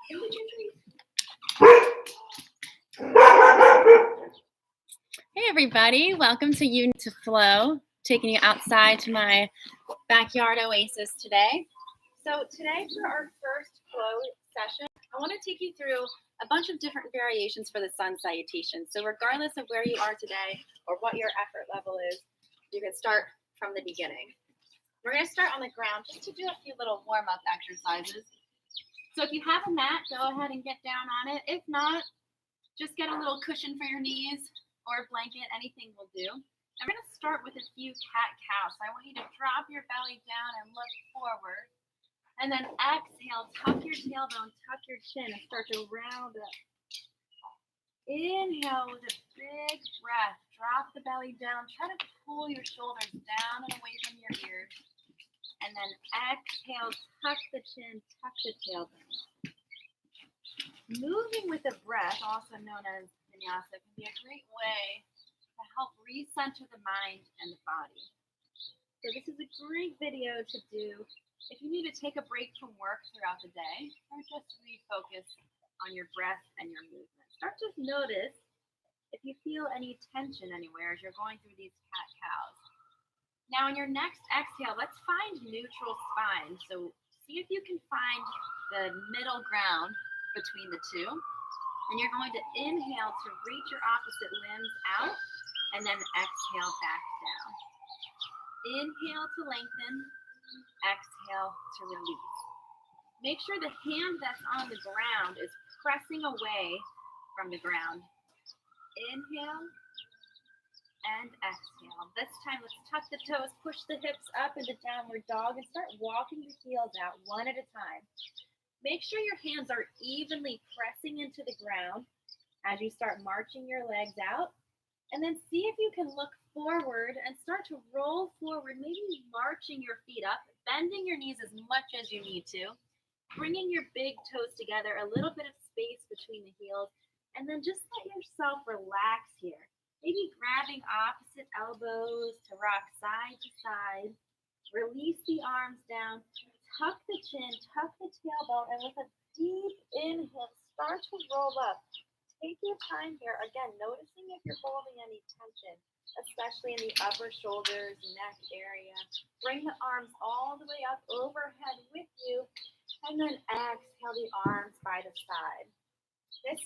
Hey everybody, welcome to You Need to Flow, taking you outside to my backyard oasis today. So today for our first flow session, I want to take you through a bunch of different variations for the sun salutation. So regardless of where you are today or what your effort level is, you can start from the beginning. We're going to start on the ground just to do a few little warm-up exercises. So if you have a mat, go ahead and get down on it. If not, just get a little cushion for your knees or a blanket, anything will do. I'm going to start with a few cat-cows. So I want you to drop your belly down and look forward. And then exhale, tuck your tailbone, tuck your chin, and start to round up. Inhale with a big breath. Drop the belly down. Try to pull your shoulders down and away from your ears. And then exhale, tuck the chin, tuck the tailbone. Moving with the breath, also known as Vinyasa, can be a great way to help recenter the mind and the body. So this is a great video to do if you need to take a break from work throughout the day or just refocus on your breath and your movement. Start to notice if you feel any tension anywhere as you're going through these cat-cows. Now in your next exhale, let's find neutral spine. So see if you can find the middle ground between the two. And you're going to inhale to reach your opposite limbs out and then exhale back down. Inhale to lengthen, exhale to release. Make sure the hand that's on the ground is pressing away from the ground. Inhale and exhale. This time, let's tuck the toes, push the hips up into downward dog, and start walking the heels out one at a time. Make sure your hands are evenly pressing into the ground as you start marching your legs out. And then see if you can look forward and start to roll forward, maybe marching your feet up, bending your knees as much as you need to, bringing your big toes together, a little bit of space between the heels, and then just let yourself relax here. Maybe grabbing opposite elbows to rock side to side. Release the arms down. Tuck the chin, tuck the tailbone, and with a deep inhale, start to roll up. Take your time here, again, noticing if you're holding any tension, especially in the upper shoulders, neck area. Bring the arms all the way up overhead with you, and then exhale the arms by the side. This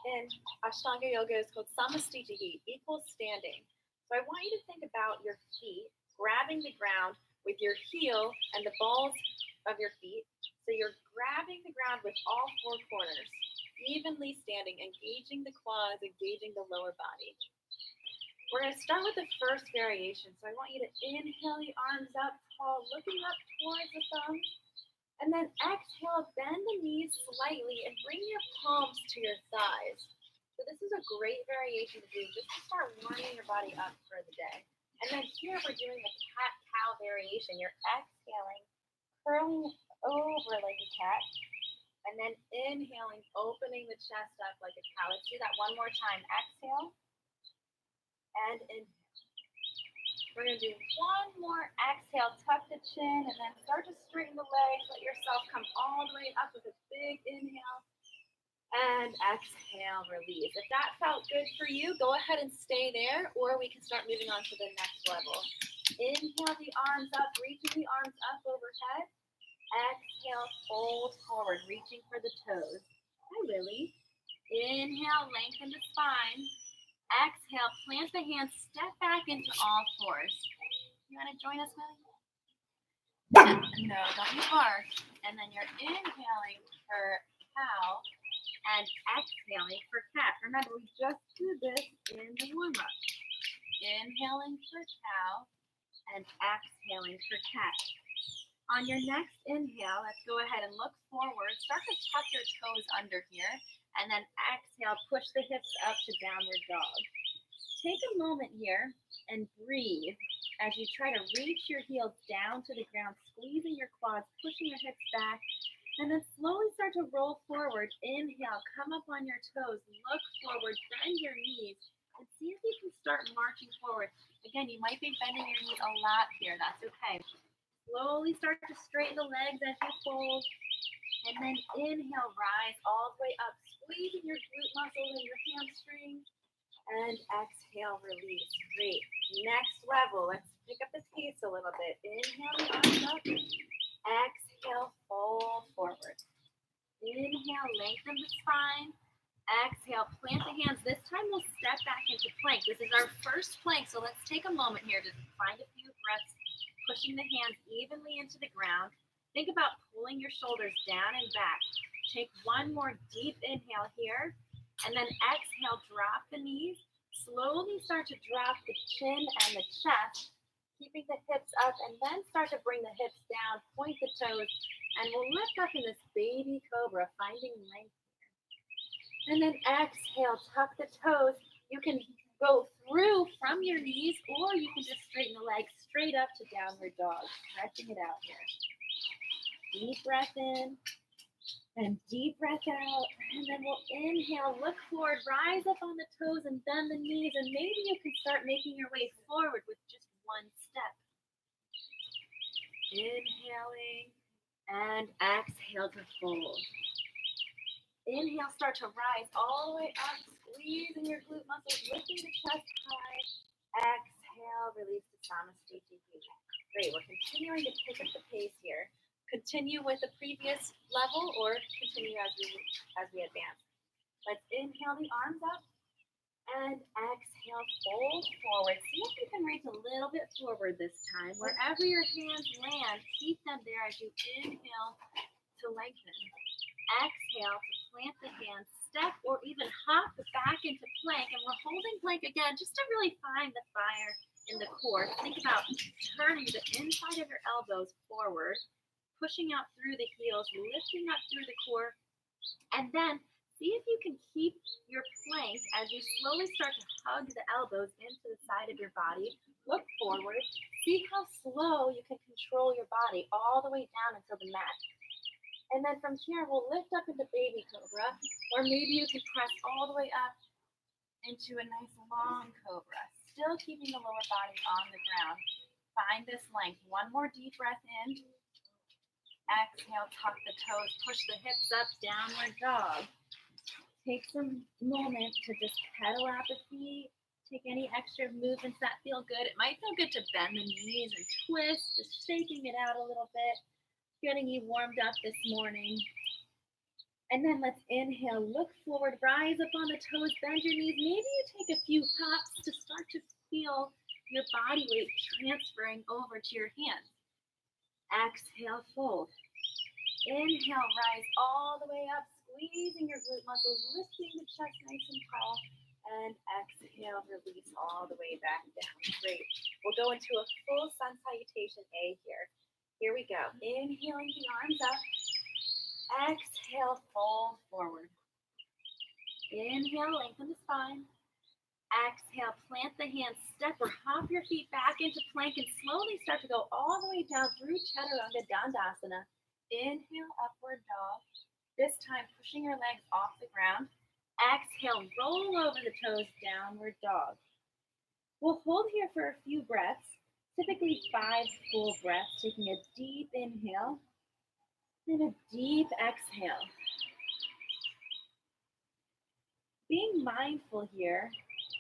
in Ashtanga Yoga is called Samastitihi, equal standing. So I want you to think about your feet grabbing the ground with your heel and the balls of your feet. So you're grabbing the ground with all four corners, evenly standing, engaging the quads, engaging the lower body. We're going to start with the first variation. So I want you to inhale the arms up tall, looking up towards the thumbs. And then exhale, bend the knees slightly and bring your palms to your thighs. So this is a great variation to do just to start warming your body up for the day. And then here we're doing the cat-cow variation. You're exhaling, curling over like a cat, and then inhaling, opening the chest up like a cow. Let's do that one more time. Exhale, and inhale. We're going to do one more exhale, tuck the chin, and then start to straighten the legs. Let yourself come all the way up with a big inhale. And exhale, release. If that felt good for you, go ahead and stay there, or we can start moving on to the next level. Inhale the arms up, reaching the arms up overhead. Exhale, fold forward, reaching for the toes. Hi, Lily. Inhale, lengthen the spine. Exhale, plant the hands, step back into all fours. You want to join us, Lily? No, don't you bark. And then you're inhaling for cow. And exhaling for cat. Remember, we just did this in the warm-up. Inhaling for cow and exhaling for cat. On your next inhale, let's go ahead and look forward. Start to tuck your toes under here. And then exhale, push the hips up to downward dog. Take a moment here and breathe as you try to reach your heels down to the ground, squeezing your quads, pushing your hips back. And then slowly start to roll forward. Inhale, come up on your toes, look forward, bend your knees, and see if you can start marching forward. Again, you might be bending your knees a lot here. That's okay. Slowly start to straighten the legs as you fold. And then inhale, rise all the way up, squeezing your glute muscles and your hamstrings. And exhale, release. Great. Next level. Let's pick up the pace a little bit. Inhale the arms up. Exhale, fold forward. Inhale, lengthen the spine. Exhale, plant the hands. This time we'll step back into plank. This is our first plank, so let's take a moment here to find a few breaths, pushing the hands evenly into the ground. Think about pulling your shoulders down and back. Take one more deep inhale here, and then exhale, drop the knees. Slowly start to drop the chin and the chest, keeping the hips up, and then start to bring the hips down, point the toes, and we'll lift up in this baby cobra, finding length. And then exhale, tuck the toes. You can go through from your knees, or you can just straighten the legs straight up to downward dog, stretching it out here. Deep breath in and deep breath out. And then we'll inhale, look forward, rise up on the toes and bend the knees. And maybe you can start making your way forward with just one step. Inhaling and exhale to fold. Inhale, start to rise all the way up, squeezing your glute muscles, lifting the chest high. Exhale, release to salutation. Great, we're continuing to pick up the pace here. Continue with the previous level or continue as we advance. Let's inhale the arms up and exhale, fold forward. See if you can reach a little bit forward this time. Wherever your hands land, keep them there as you inhale to lengthen. Exhale to plant the hands, step or even hop back into plank. And we're holding plank again just to really find the fire in the core. Think about turning the inside of your elbows forward, pushing out through the heels, lifting up through the core, and then see if you can keep your plank as you slowly start to hug the elbows into the side of your body. Look forward. See how slow you can control your body all the way down until the mat. And then from here, we'll lift up into baby cobra, or maybe you can press all the way up into a nice long cobra, still keeping the lower body on the ground. Find this length. One more deep breath in. Exhale, tuck the toes, push the hips up, downward dog. Take some moment to just pedal out the feet. Take any extra movements that feel good. It might feel good to bend the knees and twist, just shaking it out a little bit, getting you warmed up this morning. And then let's inhale, look forward, rise up on the toes, bend your knees. Maybe you take a few hops to start to feel your body weight transferring over to your hands. Exhale, fold. Inhale, rise all the way up, squeezing your glute muscles, lifting the chest nice and tall. And exhale, release all the way back down. Great. We'll go into a full sun salutation A here. Here we go. Inhaling the arms up. Exhale, fold forward. Inhale, lengthen the spine. Exhale, plant the hands, step or hop your feet back into plank and slowly start to go all the way down through Chaturanga Dandasana. Inhale, upward dog. This time, pushing your legs off the ground. Exhale, roll over the toes, downward dog. We'll hold here for a few breaths, typically 5 full breaths, taking a deep inhale and a deep exhale. Being mindful here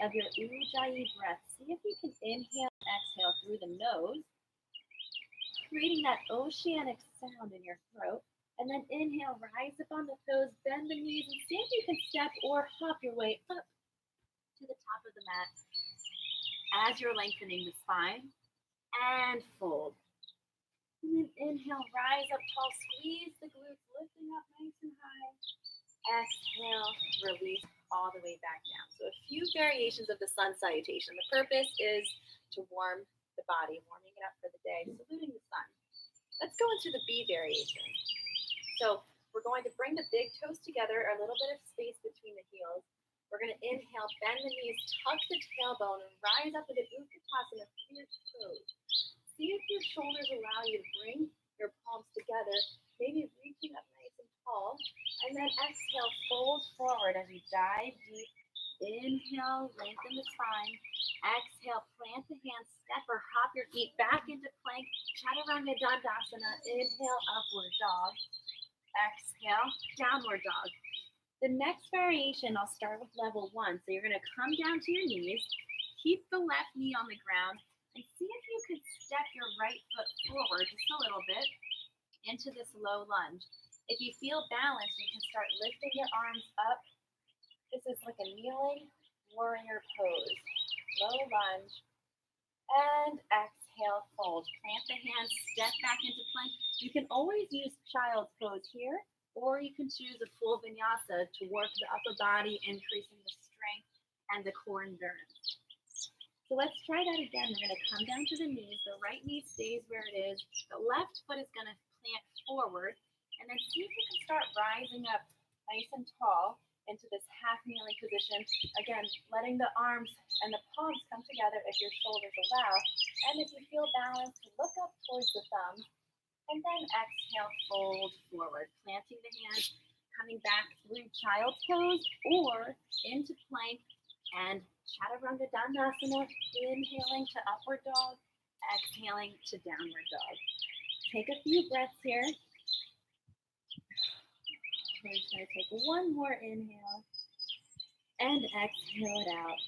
of your Ujjayi breath. See if you can inhale and exhale through the nose, creating that oceanic sound in your throat. And then inhale, rise up on the toes, bend the knees, and see if you can step or hop your way up to the top of the mat as you're lengthening the spine. And fold. And then inhale, rise up tall, squeeze the glutes, lifting up nice and high. Exhale, release all the way back down. So a few variations of the sun salutation. The purpose is to warm the body, warming it up for the day, saluting the sun. Let's go into the B variation. So we're going to bring the big toes together, a little bit of space between the heels. We're going to inhale, bend the knees, tuck the tailbone, and rise up into Utkatasana, fierce pose. See if your shoulders allow you to bring your palms together, maybe reaching up nice and tall. And then exhale, fold forward as you dive deep. Inhale, lengthen the spine. Exhale, plant the hands, step or hop your feet back into plank. Chaturanga Dandasana. Inhale, upward dog. Exhale, downward dog. The next variation, I'll start with level 1. So you're going to come down to your knees, keep the left knee on the ground, and see if you could step your right foot forward just a little bit into this low lunge. If you feel balanced, you can start lifting your arms up. This is like a kneeling warrior pose. Low lunge, and exhale, fold. Plant the hands, step back into plank. You can always use child's pose here, or you can choose a full vinyasa to work the upper body, increasing the strength and the core endurance. So let's try that again. We're going to come down to the knees. The right knee stays where it is. The left foot is going to plant forward, and then see if you can start rising up nice and tall into this half kneeling position. Again, letting the arms and the palms come together if your shoulders allow. And if you feel balanced, look up towards the thumbs. And then exhale, fold forward. Planting the hands, coming back through child's pose or into plank and chaturanga dandasana. Inhaling to upward dog, exhaling to downward dog. Take a few breaths here. We're just going to take one more inhale and exhale it out.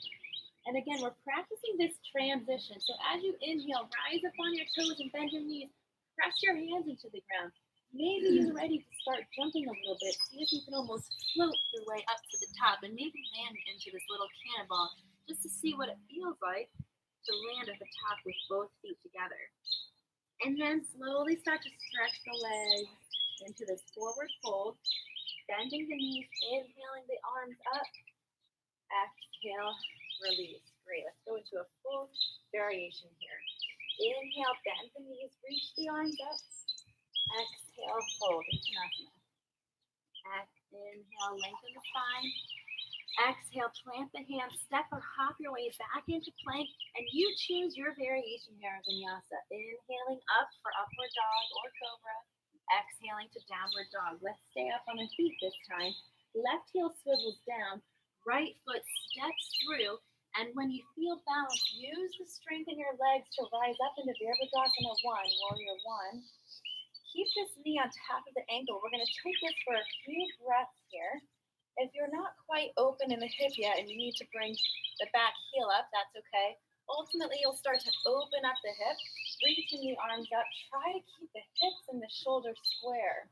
And again, we're practicing this transition. So as you inhale, rise up on your toes and bend your knees. Press your hands into the ground. Maybe you're ready to start jumping a little bit. See if you can almost float your way up to the top and maybe land into this little cannonball just to see what it feels like to land at the top with both feet together. And then slowly start to stretch the legs into this forward fold. Bending the knees, inhaling the arms up. Exhale, release. Great. Let's go into a full variation here. Inhale, bend the knees, reach the arms up. Exhale, fold, Uttanasana. Inhale, lengthen the spine. Exhale, plant the hands, step or hop your way back into plank, and you choose your variation here of vinyasa. Inhaling up for upward dog or cobra. Exhaling to downward dog. Let's stay up on the feet this time. Left heel swivels down. Right foot steps through. And when you feel balanced, use the strength in your legs to rise up into Virabhadrasana 1, Warrior 1. Keep this knee on top of the ankle. We're going to take this for a few breaths here. If you're not quite open in the hip yet and you need to bring the back heel up, that's okay. Ultimately, you'll start to open up the hip, reaching the arms up. Try to keep the hips and the shoulders square.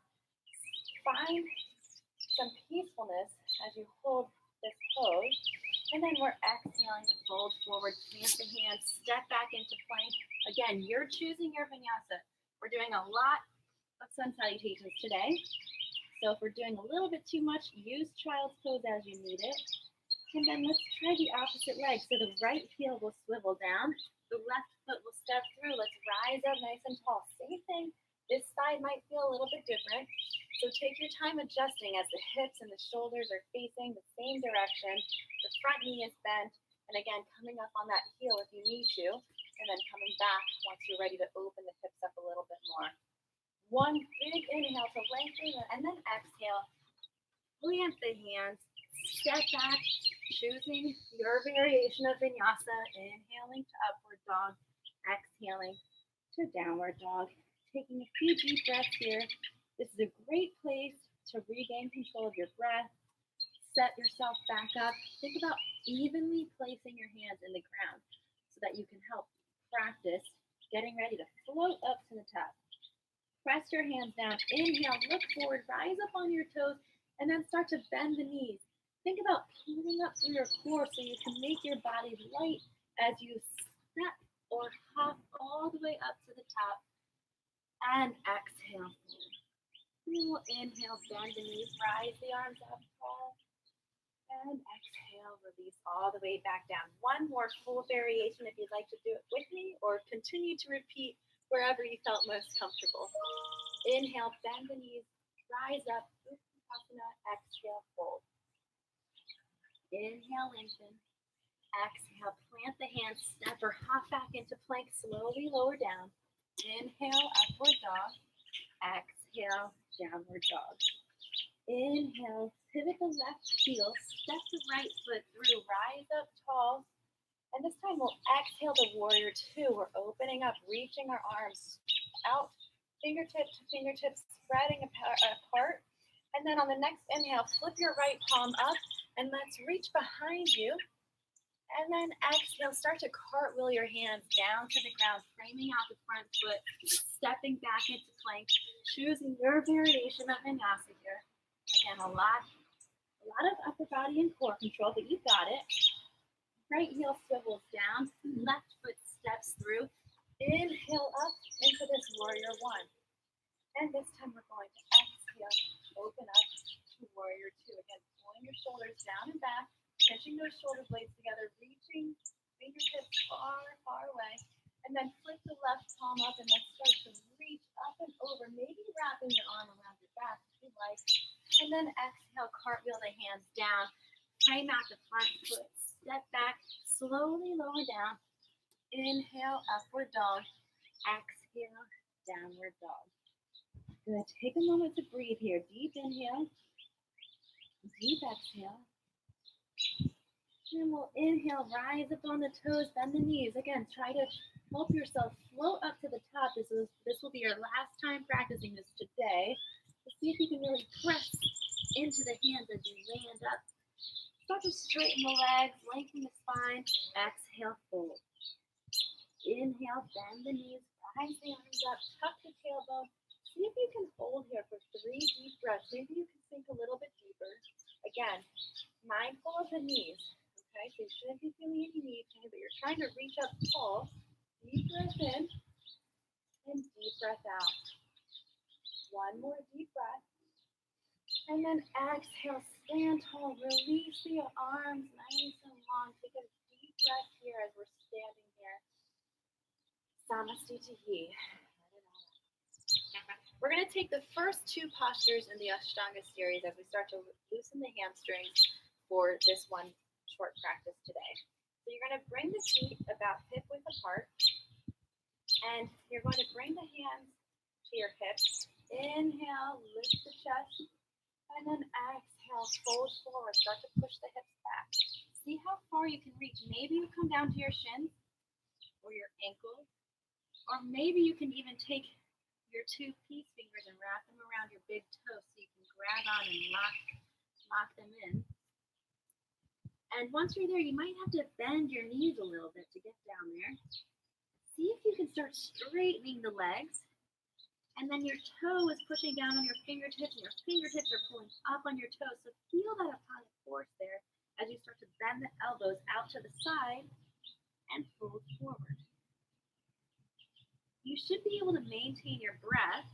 Find some peacefulness as you hold this pose. And then we're exhaling to fold forward, plant the hands, step back into plank. Again, you're choosing your vinyasa. We're doing a lot of sun salutations today. So if we're doing a little bit too much, use child's pose as you need it. And then let's try the opposite leg. So the right heel will swivel down. The left foot will step through. Let's rise up nice and tall. Same thing. This side might feel a little bit different. So take your time adjusting as the hips and the shoulders are facing the same direction. The front knee is bent. And again, coming up on that heel if you need to. And then coming back once you're ready to open the hips up a little bit more. One big inhale to lengthen and then exhale. Plant the hands. Step back, choosing your variation of vinyasa, inhaling to upward dog, exhaling to downward dog. Taking a few deep breaths here. This is a great place to regain control of your breath. Set yourself back up. Think about evenly placing your hands in the ground so that you can help practice getting ready to float up to the top. Press your hands down. Inhale, look forward, rise up on your toes, and then start to bend the knees. Think about pulling up through your core so you can make your body light as you step or hop all the way up to the top. And exhale. We will inhale, bend the knees, rise the arms up tall. And exhale, release all the way back down. One more full variation if you'd like to do it with me or continue to repeat wherever you felt most comfortable. Inhale, bend the knees, rise up, Uttanasana, exhale, fold. Inhale, lengthen. Exhale, plant the hands, step or hop back into plank, slowly lower down. Inhale, upward dog. Exhale, downward dog. Inhale, pivot the left heel, step the right foot through, rise up tall. And this time we'll exhale to warrior 2. We're opening up, reaching our arms out fingertip to fingertips, spreading apart. And then on the next inhale, flip your right palm up and let's reach behind you. And then exhale, start to cartwheel your hands down to the ground, framing out the front foot, stepping back into plank, choosing your variation of vinyasa here. Again, a lot of upper body and core control, but you got it. Right heel swivels down, left foot steps through. Inhale up into this warrior one. And this time we're going to exhale, open up to warrior two. Again, pulling your shoulders down and back, pinching those shoulder blades together, reaching fingertips far, far away. And then flip the left palm up and let's start to reach up and over, maybe wrapping your arm around your back if you like. And then exhale, cartwheel the hands down, frame out the front foot, step back, slowly lower down. Inhale, upward dog. Exhale, downward dog. Good. Take a moment to breathe here. Deep inhale, deep exhale. And we'll inhale, rise up on the toes, bend the knees. Again, try to help yourself float up to the top. This will be your last time practicing this today. So see if you can really press into the hands as you land up. Start to straighten the legs, lengthen the spine. Exhale, fold. Inhale, bend the knees, rise the arms up, tuck the tailbone. See if you can hold here for 3 deep breaths. Maybe you can sink a little bit deeper. Again, mindful of the knees. Okay, so you shouldn't be feeling any knee pain, but you're trying to reach up tall. Deep breath in and deep breath out. One more deep breath. And then exhale, stand tall, release the arms nice and long. Take a deep breath here as we're standing here. Samasthiti. We're going to take the first 2 postures in the Ashtanga series as we start to loosen the hamstrings for this one short practice today. So you're going to bring the feet about hip width apart, and you're going to bring the hands to your hips. Inhale, lift the chest. And then exhale, fold forward. Start to push the hips back. See how far you can reach. Maybe you come down to your shins or your ankles. Or maybe you can even take your 2 peace fingers and wrap them around your big toe so you can grab on and lock them in. And once you're there, you might have to bend your knees a little bit to get down there. See if you can start straightening the legs. And then your toe is pushing down on your fingertips, and your fingertips are pulling up on your toes. So feel that opposite force there as you start to bend the elbows out to the side and fold forward. You should be able to maintain your breath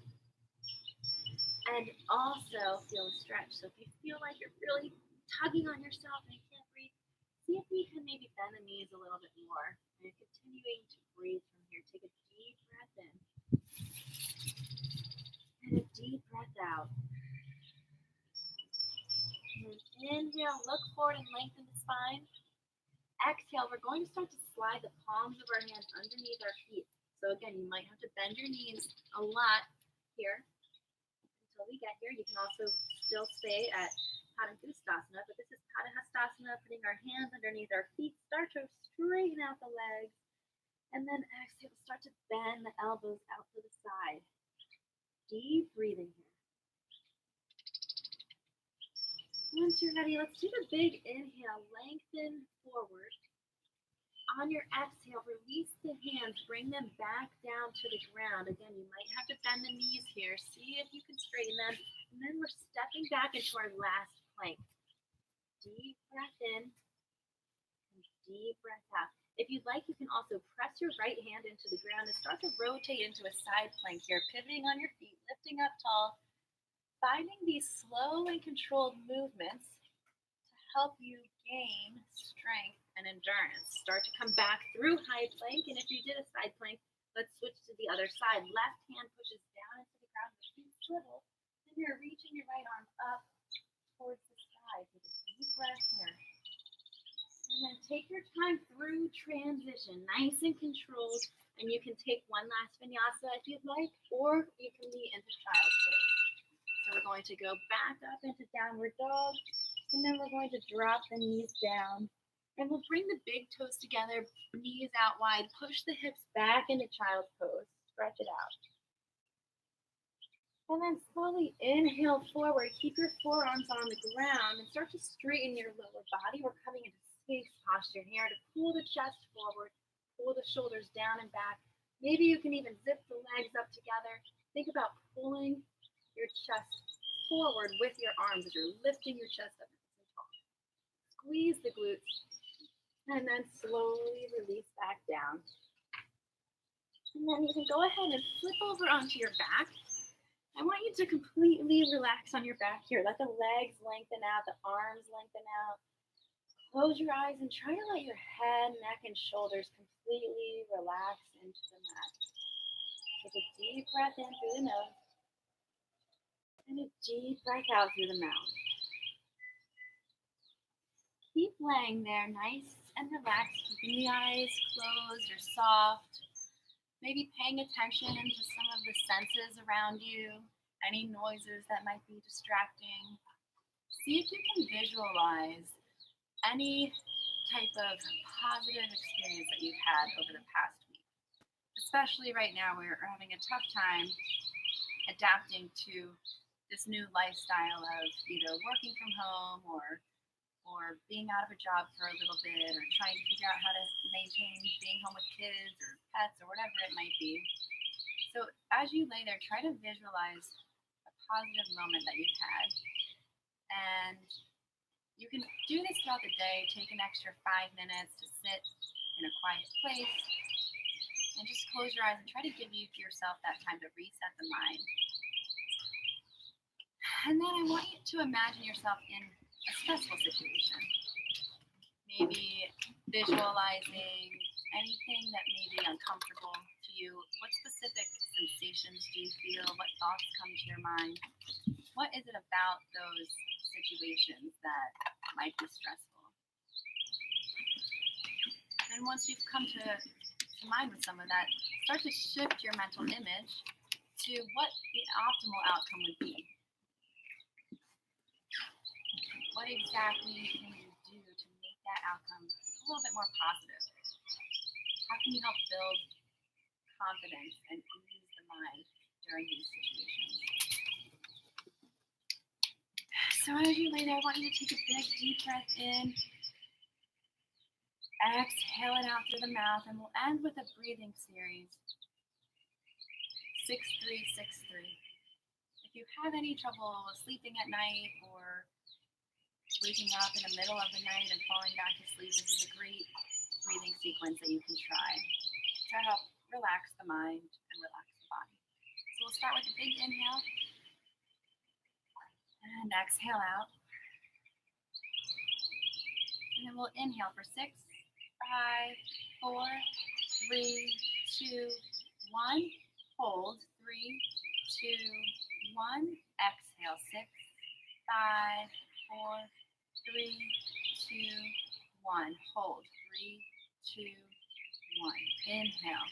and also feel a stretch. So if you feel like you're really tugging on yourself and you can't breathe, see if you can maybe bend the knees a little bit more. And continuing to breathe from here. Take a deep breath in. And a deep breath out. And inhale, look forward and lengthen the spine. Exhale, we're going to start to slide the palms of our hands underneath our feet. So again, you might have to bend your knees a lot here until we get here. You can also still stay at Padangusthasana, but this is Padahastasana, putting our hands underneath our feet. Start to straighten out the legs. And then exhale, start to bend the elbows out to the side. Deep breathing here. Once you're ready, let's take a big inhale, lengthen forward. On your exhale, release the hands, bring them back down to the ground. Again, you might have to bend the knees here. See if you can straighten them. And then we're stepping back into our last plank. Deep breath in and deep breath out. If you'd like, you can also press your right hand into the ground and start to rotate into a side plank here, pivoting on your feet, lifting up tall, finding these slow and controlled movements to help you gain strength and endurance. Start to come back through high plank, and if you did a side plank, let's switch to the other side. Left hand pushes down into the ground, your feet swivel, and you're reaching your right arm up towards the sky. Take a deep breath here. And then take your time through transition, nice and controlled, and you can take one last vinyasa if you'd like, or you can be into child's pose. So we're going to go back up into downward dog, and then we're going to drop the knees down, and we'll bring the big toes together, knees out wide, push the hips back into child's pose, stretch it out. And then slowly inhale forward. Keep your forearms on the ground and start to straighten your lower body. We're coming into space posture here to pull the chest forward, pull the shoulders down and back. Maybe you can even zip the legs up together. Think about pulling your chest forward with your arms as you're lifting your chest up nice and tall. Squeeze the glutes and then slowly release back down. And then you can go ahead and flip over onto your back. I want you to completely relax on your back here. Let the legs lengthen out, the arms lengthen out. Close your eyes and try to let your head, neck, and shoulders completely relax into the mat. Take a deep breath in through the nose and a deep breath out through the mouth. Keep laying there nice and relaxed, keeping the eyes closed or soft. Maybe paying attention to some of the senses around you, any noises that might be distracting. See if you can visualize any type of positive experience that you've had over the past week. Especially right now, we're having a tough time adapting to this new lifestyle of either working from home or being out of a job for a little bit, or trying to figure out how to maintain being home with kids or pets or whatever it might be. So as you lay there, try to visualize a positive moment that you've had. And you can do this throughout the day. Take an extra 5 minutes to sit in a quiet place and just close your eyes and try to give yourself that time to reset the mind. And then I want you to imagine yourself in a stressful situation. Maybe visualizing anything that may be uncomfortable to you. What specific sensations do you feel? What thoughts come to your mind? What is it about those situations that might be stressful? And once you've come to mind with some of that, start to shift your mental image to what the optimal outcome would be. What exactly can you do to make that outcome a little bit more positive? How can you help build confidence and ease the mind during these situations? So as you lay there, I want you to take a big deep breath in. Exhale it out through the mouth, and we'll end with a breathing series. 6-3-6-3. If you have any trouble sleeping at night or waking up in the middle of the night and falling back to sleep, this is a great breathing sequence that you can try to help relax the mind and relax the body. So we'll start with a big inhale and exhale out. And then we'll inhale for 6, 5, 4, 3, 2, 1. Hold. 3, 2, 1. Exhale. 6, 5, 4, 3, 2, 1. Hold. 3, 2, 1. Inhale.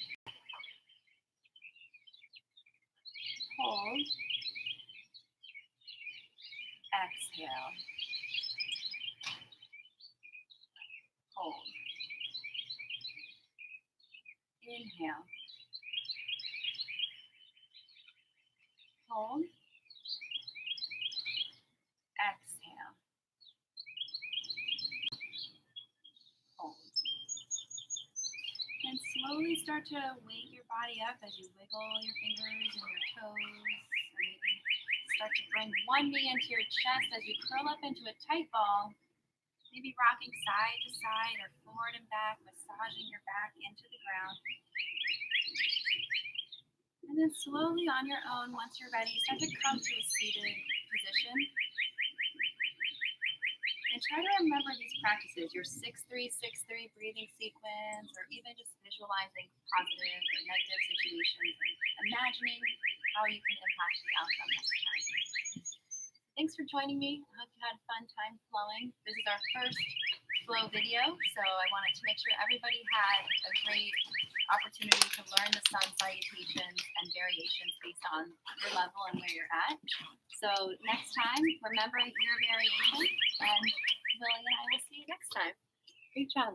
Hold. Exhale. Hold. Inhale. Hold. Exhale. Hold. And slowly start to wake your body up as you wiggle your fingers and your toes. And maybe start to bring one knee into your chest as you curl up into a tight ball. Maybe rocking side to side or forward and back, massaging your back into the ground. And then slowly on your own, once you're ready, start to come to a seated position. And try to remember these practices, your 6-3-6-3 breathing sequence, or even just visualizing positive or negative situations and imagining how you can impact the outcome next time. Thanks for joining me. I hope you had a fun time flowing. This is our first flow video, so I wanted to make sure everybody had a great opportunity to learn the sun salutations and variations based on your level and where you're at. So next time, remember your variation, and Lily and I will see you next time. Great job.